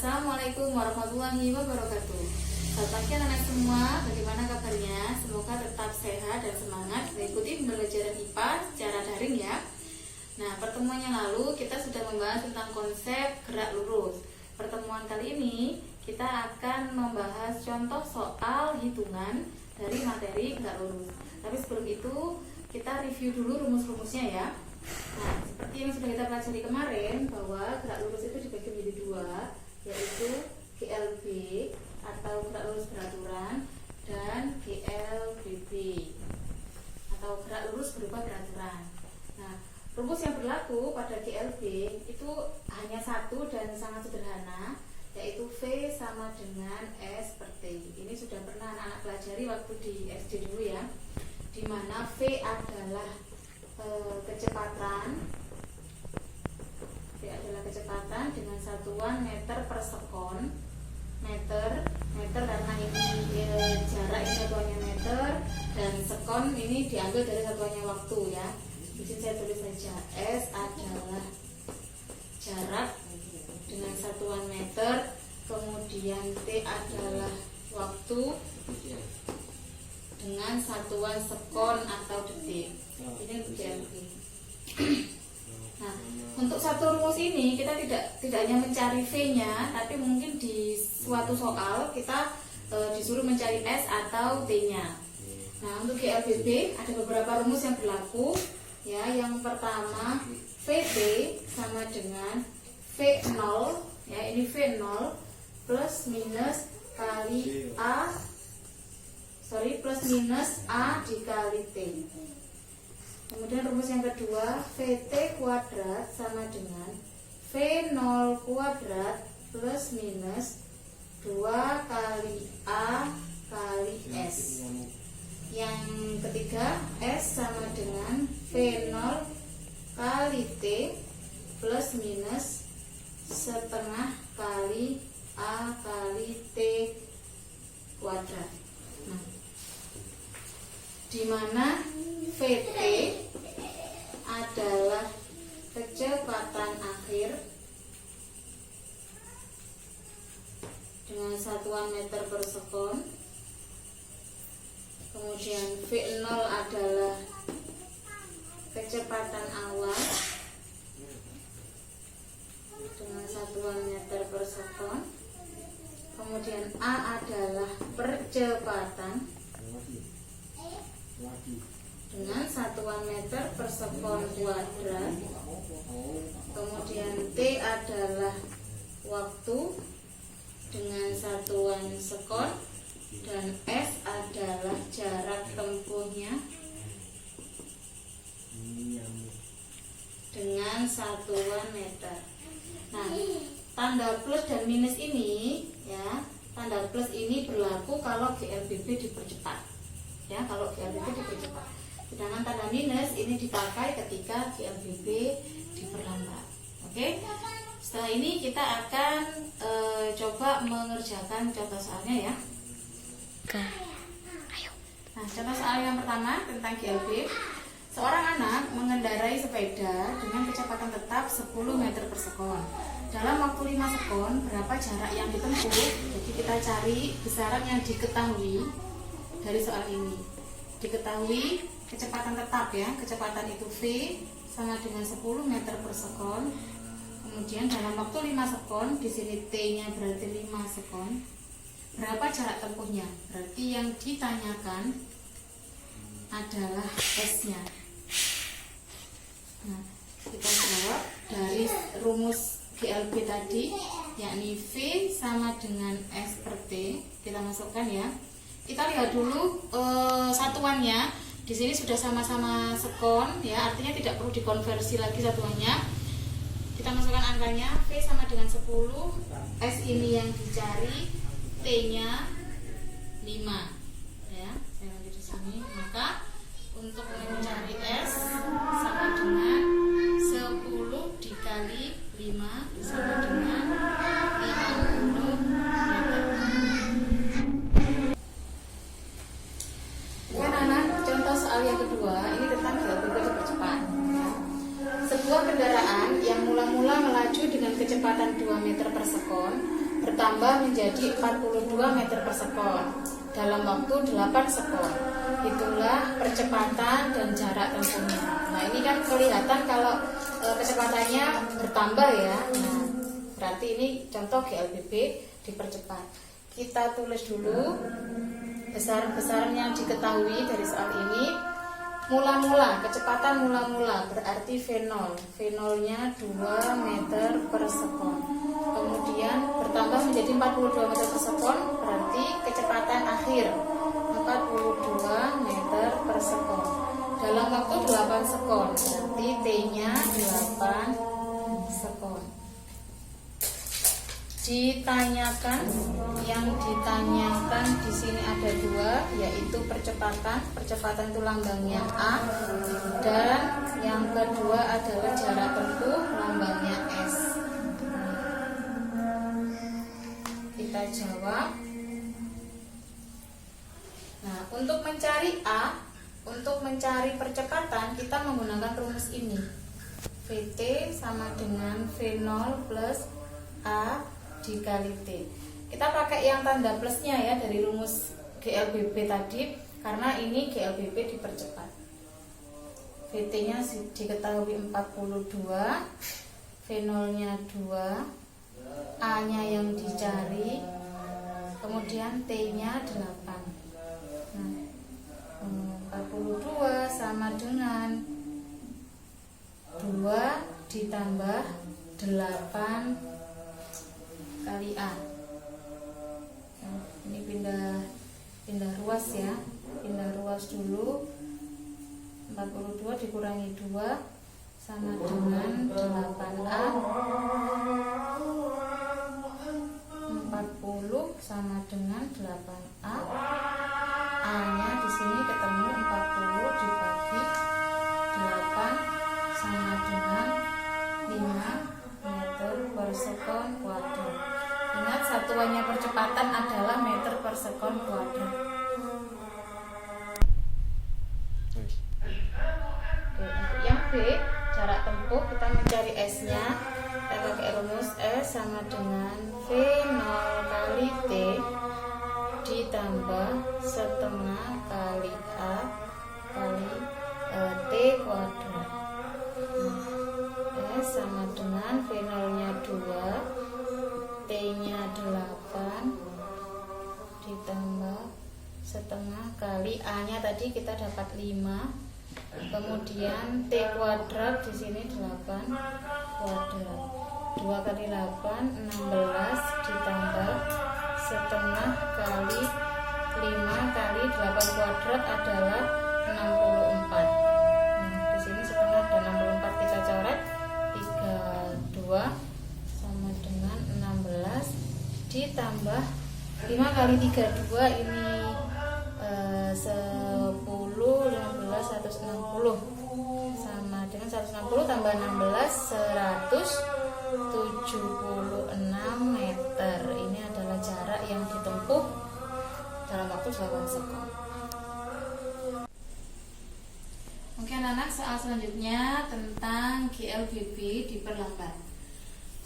Assalamualaikum warahmatullahi wabarakatuh. Selamat pagi anak-anak semua, bagaimana kabarnya? Semoga tetap sehat dan semangat mengikuti pembelajaran IPA secara daring ya. Nah, pertemuan yang lalu kita sudah membahas tentang konsep gerak lurus. Pertemuan kali ini kita akan membahas contoh soal hitungan dari materi gerak lurus. Tapi sebelum itu kita review dulu rumus-rumusnya ya. Nah, seperti yang sudah kita pelajari kemarin bahwa gerak lurus itu dibagi menjadi dua, yaitu GLB atau gerak lurus beraturan dan GLBB atau gerak lurus berupa beraturan. Nah, rumus yang berlaku pada GLB itu hanya satu dan sangat sederhana, yaitu V sama dengan S per T. Ini sudah pernah anak-anak pelajari waktu di SD dulu ya, di mana V adalah kecepatan dengan satuan meter per sekon. Meter karena ini jarak ini satuannya meter, dan sekon ini diambil dari satuannya waktu ya. Di sini saya tulis saja S adalah jarak dengan satuan meter, kemudian T adalah waktu dengan satuan sekon atau detik. Ini untuk GLB. Nah, untuk satu rumus ini kita tidak hanya mencari V-nya, tapi mungkin di suatu soal kita disuruh mencari S atau T-nya. Nah, untuk GLBB ada beberapa rumus yang berlaku. Ya, yang pertama VT sama dengan V0, ya ini V0 plus minus kali plus minus A dikali T. Kemudian rumus yang kedua, VT kuadrat sama dengan V0 kuadrat plus minus 2 kali A kali S. Yang ketiga, S sama dengan V0 kali T plus minus setengah kali A kali T kuadrat. Nah, di mana VT adalah kecepatan akhir dengan satuan meter per sekon. Kemudian V0 adalah kecepatan awal dengan satuan meter per sekon. Kemudian A adalah percepatan dengan satuan meter per sekon kuadrat. Kemudian T adalah waktu dengan satuan sekon, dan S adalah jarak tempuhnya dengan satuan meter. Nah, tanda plus dan minus ini ya, tanda plus ini berlaku kalau GLBB dipercepat. Ya, kalau GLBB dipercepat. Sedangkan tanda minus ini dipakai ketika GLBB diperlambat. Oke. Setelah ini kita akan coba mengerjakan contoh soalnya ya. Nah, contoh soal yang pertama tentang GLB. Seorang anak mengendarai sepeda dengan kecepatan tetap 10 meter per sekon. Dalam waktu 5 sekon, berapa jarak yang ditempuh? Jadi kita cari besaran yang diketahui dari soal ini. Diketahui kecepatan tetap ya, kecepatan itu V sama dengan 10 meter per sekon. Kemudian dalam waktu 5 sekon, di sini T-nya berarti 5 sekon. Berapa jarak tempuhnya? Berarti yang ditanyakan adalah S-nya. Nah, kita jawab dari rumus GLB tadi, yakni V sama dengan S per T. Kita masukkan ya. Kita lihat dulu satuannya. Di sini sudah sama-sama sekon ya, artinya tidak perlu dikonversi lagi satuannya. Kita masukkan angkanya, V sama dengan 10, S ini yang dicari, T-nya 5. Ya, saya lanjut di sini. Maka untuk mencari S sama dengan 10 dikali 5 sama dengan 50 meter. Contoh soal yang kedua, ini tentang GLBB dipercepat. Sebuah kendaraan yang mula-mula melaju dengan kecepatan 2 meter per sekon bertambah menjadi 42 meter per sekon dalam waktu 8 sekon. Itulah percepatan dan jarak tempuhnya. Nah, ini kan kelihatan kalau kecepatannya bertambah ya. Nah, berarti ini contoh GLBB dipercepat. Kita tulis dulu besaran-besaran yang diketahui dari soal ini. Mula-mula, kecepatan mula-mula berarti V0. V0-nya 2 meter per sekon. Kemudian bertambah menjadi 42 meter per sekon, berarti kecepatan akhir 42 meter per sekon. Dalam waktu 8 sekon, berarti T-nya 8 sekon. Yang ditanyakan di sini ada dua, yaitu percepatan itu lambangnya A, dan yang kedua adalah jarak tempuh, lambangnya S. Kita jawab. Nah, untuk mencari A, untuk mencari percepatan kita menggunakan rumus ini. VT sama dengan V0 plus A dikali T. Kita pakai yang tanda plusnya ya dari rumus GLBB tadi, karena ini GLBB dipercepat. VT-nya diketahui 42, V0-nya 2, A-nya yang dicari, kemudian T-nya 8. Nah, 42 sama dengan 2 ditambah 8 kali A. Nah, ini pindah ruas ya. Pindah ruas dulu. 42 dikurangi 2 sama dengan 8A. 40 sama dengan 8A. A-nya di sini ketemu 40 dibagi 8 sama dengan 5 meter per sekon kuadrat. Ingat, satuannya percepatan adalah meter per sekon kuadrat. Oke, untuk yang B, jarak tempuh kita mencari S-nya. Kita pakai rumus S sama dengan V0 kali T ditambah setengah kali A kali T kuadrat. S sama dengan V0-nya 2, T-nya 8 ditambah setengah kali A-nya tadi kita dapat 5, kemudian T kuadrat di sini 8 kuadrat. 2 kali 8 16 ditambah setengah kali 5 kali 8 kuadrat adalah 64. Nah, di sini setengah dan 64 kita coret, 32 sama dengan 16 ditambah 5 kali 32 ini 10, 15, 160 sama dengan 160 tambah 16 176 meter. Ini adalah jarak yang ditempuh dalam waktu 8 sekon. Oke anak-anak, soal selanjutnya tentang GLBB diperlambat.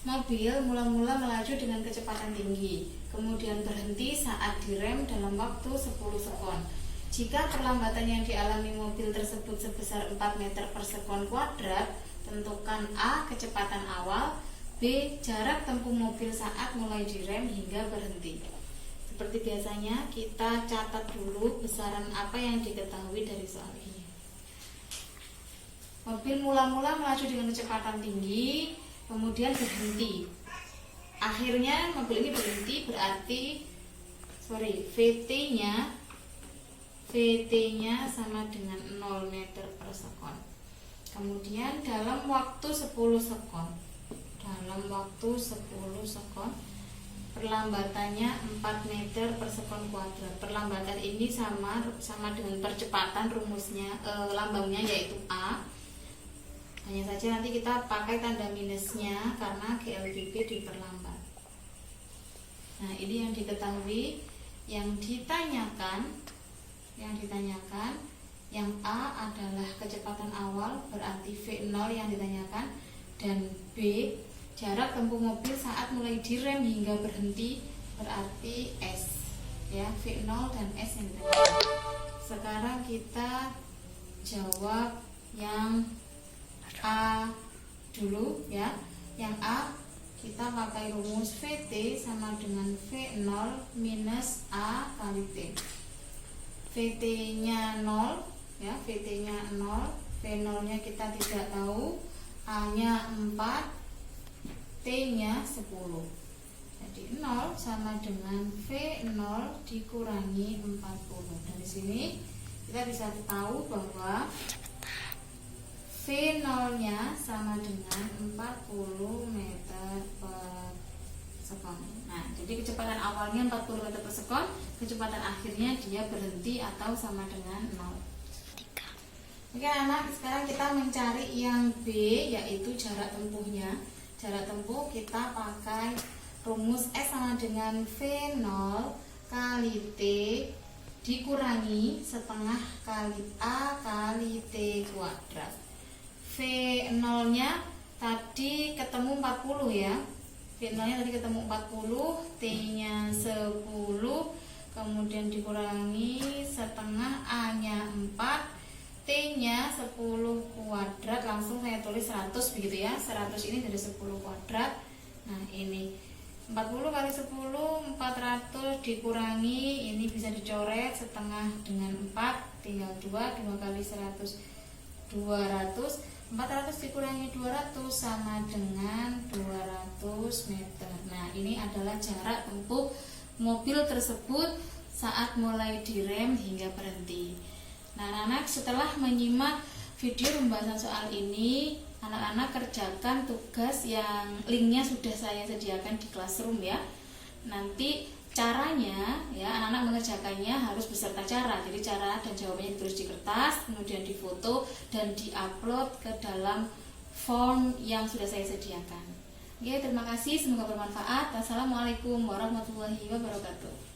Mobil mula-mula melaju dengan kecepatan tinggi, kemudian berhenti saat direm dalam waktu 10 sekon. Jika perlambatan yang dialami mobil tersebut sebesar 4 meter per sekon kuadrat, tentukan A kecepatan awal, B jarak tempuh mobil saat mulai direm hingga berhenti. Seperti biasanya kita catat dulu besaran apa yang diketahui dari soal ini. Mobil mula-mula melaju dengan kecepatan tinggi, kemudian berhenti. Akhirnya mobil ini berhenti, berarti VT-nya sama dengan 0 meter per sekon. Kemudian dalam waktu 10 sekon. Perlambatannya 4 meter per sekon kuadrat. Perlambatan ini sama dengan percepatan, rumusnya lambangnya yaitu A. Hanya saja nanti kita pakai tanda minusnya karena GLBB diperlambat. Nah, ini yang diketahui. Yang ditanyakan yang A adalah kecepatan awal, berarti V0 yang ditanyakan, dan B jarak tempuh mobil saat mulai direm hingga berhenti berarti S ya, V0 dan S yang tadi. Sekarang kita jawab yang A dulu ya. Yang A kita pakai rumus VT sama dengan V0 minus A kali T. VT nya 0 ya, VT nya 0, V0 nya kita tidak tahu, A nya 4, T nya 10. Jadi 0 sama dengan V0 dikurangi 40. Dari sini kita bisa tahu bahwa V0 nya sama dengan 40 meter per sekon. Nah, jadi kecepatan awalnya 40 meter per sekon, kecepatan akhirnya dia berhenti atau sama dengan 0. Oke anak, sekarang kita mencari yang B, yaitu jarak tempuhnya. Jarak tempuh kita pakai rumus S sama dengan V0 kali T dikurangi setengah kali A kali T kuadrat. V0 nya tadi ketemu 40 ya, V0 nya tadi ketemu 40, T nya 10, kemudian dikurangi setengah, A nya 4, T nya 10 kuadrat, langsung saya tulis 100 begitu ya. 100 ini dari 10 kuadrat. Nah ini 40 kali 10 400 dikurangi, ini bisa dicoret setengah dengan 4 tinggal 2 kali 100 200, 400 dikurangi 200 sama dengan 200 meter. Nah ini adalah jarak tempuh mobil tersebut saat mulai direm hingga berhenti. Nah anak-anak, setelah menyimak video pembahasan soal ini, anak-anak kerjakan tugas yang linknya sudah saya sediakan di Classroom ya. Nanti caranya ya, anak-anak mengerjakannya harus beserta cara. Jadi cara dan jawabannya ditulis di kertas, kemudian difoto dan diupload ke dalam form yang sudah saya sediakan. Oke, terima kasih, semoga bermanfaat. Wassalamualaikum warahmatullahi wabarakatuh.